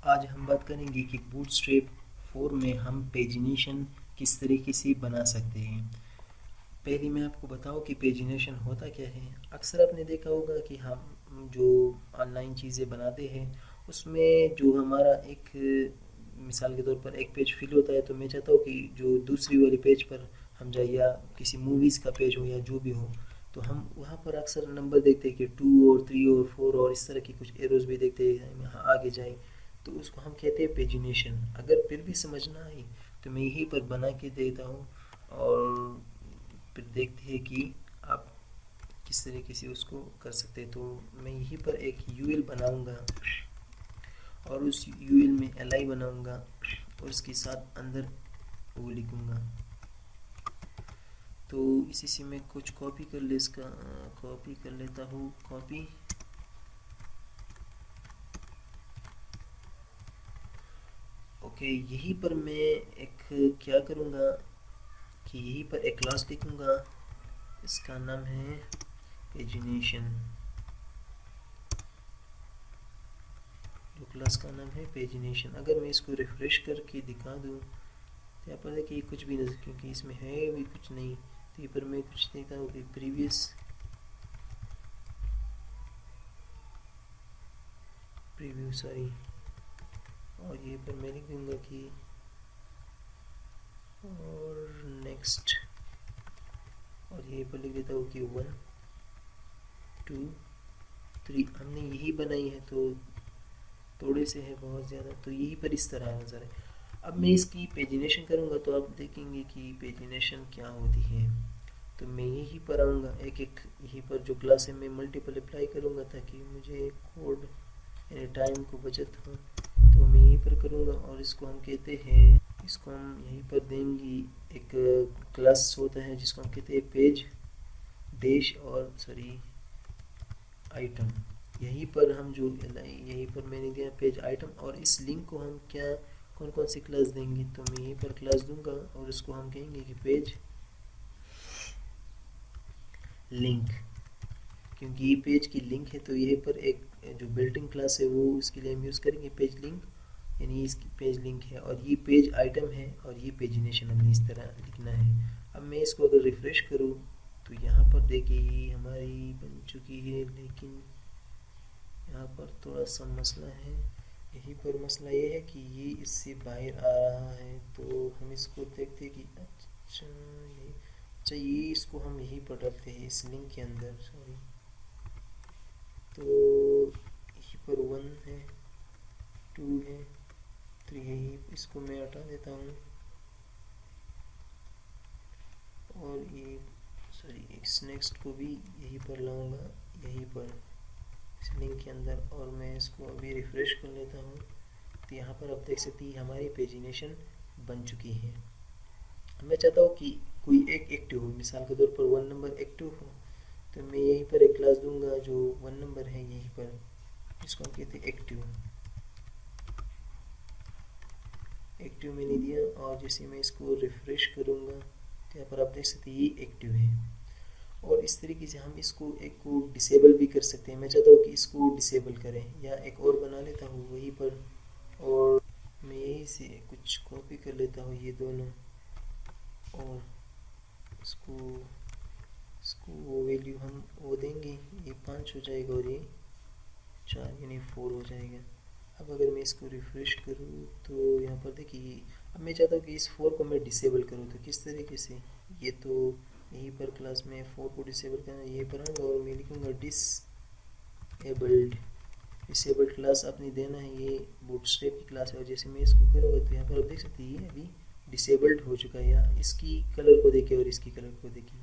आज हम बात करेंगे कि बूटस्ट्रैप 4 में हम पेजिनेशन किस तरीके से बना सकते हैं। पहले मैं आपको बताऊं कि पेजिनेशन होता क्या है। अक्सर आपने देखा होगा कि हम जो ऑनलाइन चीज़ें बनाते हैं उसमें जो हमारा एक मिसाल के तौर पर एक पेज फिल होता है, तो मैं चाहता हूँ कि जो दूसरी वाले पेज पर हम जाए या किसी मूवीज़ का पेज हो या जो भी हो, तो हम वहाँ पर अक्सर नंबर देखते हैं कि 2 और 3 और 4 और इस तरह की कुछ एरोज भी देखते हैं हम यहाँ आगे जाए, तो उसको हम कहते हैं पेजिनेशन। अगर फिर भी समझ ना आए तो मैं यहीं पर बना के देता हूँ और फिर देखते हैं कि आप किस तरीके से उसको कर सकते हैं। तो मैं यहीं पर एक यूएल बनाऊंगा और उस यूएल में एल बनाऊंगा और इसके साथ अंदर वो लिखूंगा। तो इसी से मैं कुछ कॉपी कर ले, इसका कॉपी कर लेता हूँ। कॉपी ओके, यहीं पर मैं एक क्या करूँगा कि यहीं पर एक क्लास लिखूँगा, इसका नाम है पेजिनेशन। जो क्लास का नाम है पेजिनेशन। अगर मैं इसको रिफ्रेश करके दिखा दूँ तो यहाँ पर देखिए कुछ भी नहीं, क्योंकि इसमें है भी कुछ नहीं। तो यहाँ पर मैं कुछ देखता हूँ कि प्रीव्यू सॉरी, और ये पर मैं लिख दूँगा कि और नेक्स्ट, और ये पर लिख देता हूँ कि 1 2 3। हमने यही बनाई है तो थोड़े से है बहुत ज़्यादा, तो यहीं पर इस तरह नज़र है। अब मैं इसकी पेजिनेशन करूँगा तो आप देखेंगे कि पेजिनेशन क्या होती है। तो मैं यहीं पर आऊँगा, एक एक यहीं पर जो क्लास है मैं मल्टीपल अप्लाई करूँगा ताकि मुझे कोड यानी टाइम को बचत हो। तो मैं यहीं पर करूँगा और इसको हम कहते हैं, इसको हम यहीं पर देंगे। एक क्लास होता है जिसको हम कहते हैं पेज डैश और सॉरी आइटम। यहीं पर हम जो यहीं पर मैंने दिया पेज आइटम, और इस लिंक को हम क्या कौन कौन सी क्लास देंगे, तो मैं यहीं पर क्लास दूंगा और इसको हम कहेंगे कि पेज लिंक। क्योंकि ये पेज की लिंक है तो यहीं पर एक जो बिल्ट-इन क्लास है वो उसके लिए हम यूज़ करेंगे पेज लिंक, यानी इसकी पेज लिंक है। और ये पेज आइटम है और ये पेजिनेशन हमें इस तरह लिखना है। अब मैं इसको अगर रिफ्रेश करूँ तो यहाँ पर देखिए ये हमारी बन चुकी है, लेकिन यहाँ पर थोड़ा सा मसला है। यहीं पर मसला ये है कि ये इससे बाहर आ रहा है, तो हम इसको देखते हैं कि अच्छा ये इसको हम यहीं पर डालते हैं इस लिंक के अंदर, सॉरी। तो यहीं पर 1 है, 2 है, 3 है, इसको मैं हटा देता हूँ और ये सॉरी इस नेक्स्ट को भी यहीं पर लाऊंगा, यहीं पर इस लिंक के अंदर, और मैं इसको अभी रिफ्रेश कर लेता हूँ। तो यहाँ पर आप देख सकते हैं हमारी पेजिनेशन बन चुकी है। मैं चाहता हूँ कि कोई एक एक्टिव हो, मिसाल के तौर पर 1 नंबर एक्टिव हो, तो मैं यहीं पर एक क्लास दूंगा जो 1 नंबर है यहीं पर, जिसको हम कहते हैं एक्टिव। एक्टिव मैंने दिया और जैसे मैं इसको रिफ्रेश करूँगा तो यहाँ पर आप देख सकते हैं ये एक्टिव है। और इस तरीके से हम इसको एक को डिसेबल भी कर सकते हैं। मैं चाहता हूँ कि इसको डिसेबल करें, या एक और बना लेता हूँ वहीं पर, और मैं यहीं से कुछ कॉपी कर लेता हूँ ये दोनों, और इसको इसको वो वैल्यू हम वो देंगे, ये 5 हो जाएगा और ये 4 यानी 4 हो जाएगा। अब अगर मैं इसको रिफ्रेश करूँ तो यहाँ पर देखिए, अब मैं चाहता हूँ कि इस 4 को मैं डिसेबल करूँ, तो किस तरीके से, ये तो यहीं पर क्लास में 4 को डिसेबल करना, यहीं पर आऊँगा और मैं लिखूँगा डिसेबल्ड क्लास आपने देना है, ये बूटस्ट्रैप की क्लास है। और जैसे मैं इसको करूँगा तो यहाँ पर आप देख सकते हैं ये अभी डिसेबल्ड हो चुका है, या इसकी कलर को देखिए और इसकी कलर को देखिए।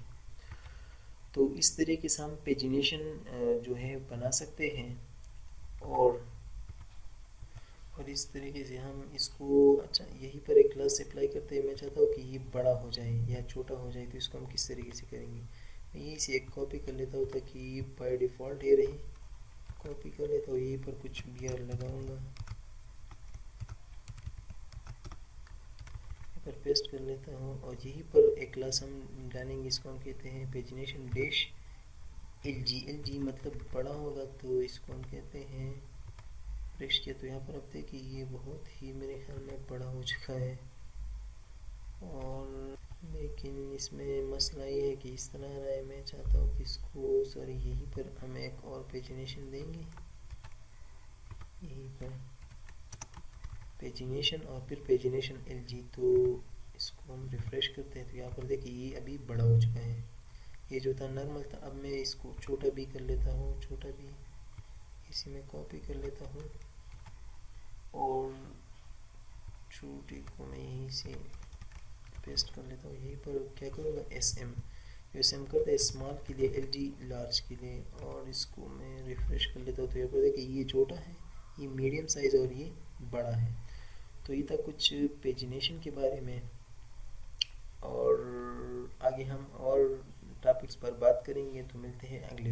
तो इस तरीके से हम पेजिनेशन जो है बना सकते हैं, और इस तरीके से हम इसको, अच्छा यहीं पर एक क्लास अप्लाई करते हैं। मैं चाहता हूँ कि ये बड़ा हो जाए या छोटा हो जाए, तो इसको हम किस तरीके से करेंगे, मैं यहीं से एक कॉपी कर लेता हूँ ताकि ये बाय डिफ़ॉल्ट ये रहे। कॉपी कर लेता हूँ, यहीं पर कुछ बी आर लगाऊँगा, पर पेस्ट कर लेता हूँ, और यहीं पर एक क्लास हम डालेंगे, इसको हम कहते हैं पेजिनेशन डैश एल जी मतलब बड़ा होगा, तो इसको हम कहते हैं रिफ्रेश किया तो यहाँ पर अब देखिए ये बहुत ही मेरे ख्याल में बड़ा हो चुका है। और लेकिन इसमें मसला ये है कि इस तरह आ रहा है, मैं चाहता हूँ कि इसको सॉरी यहीं पर हम एक और पेजिनेशन देंगे, यहीं पर पेजिनेशन और फिर पेजिनेशन LG। तो इसको हम रिफ़्रेश करते हैं तो यहाँ पर देखिए ये अभी बड़ा हो चुका है। ये जो था नॉर्मल था, अब मैं इसको छोटा भी कर लेता हूँ, छोटा भी इसी में कॉपी कर लेता हूँ और छोटे को मैं यहीं से पेस्ट कर लेता हूँ। यहीं पर क्या करूँगा, SM करते हैं स्मॉल के लिए, LG लार्ज के लिए, और इसको मैं रिफ़्रेश कर लेता हूँ तो यहाँ पर देखिए ये छोटा है, ये मीडियम साइज़ और ये बड़ा है। तो ये था कुछ पेजिनेशन के बारे में, और आगे हम और टॉपिक्स पर बात करेंगे। तो मिलते हैं अगले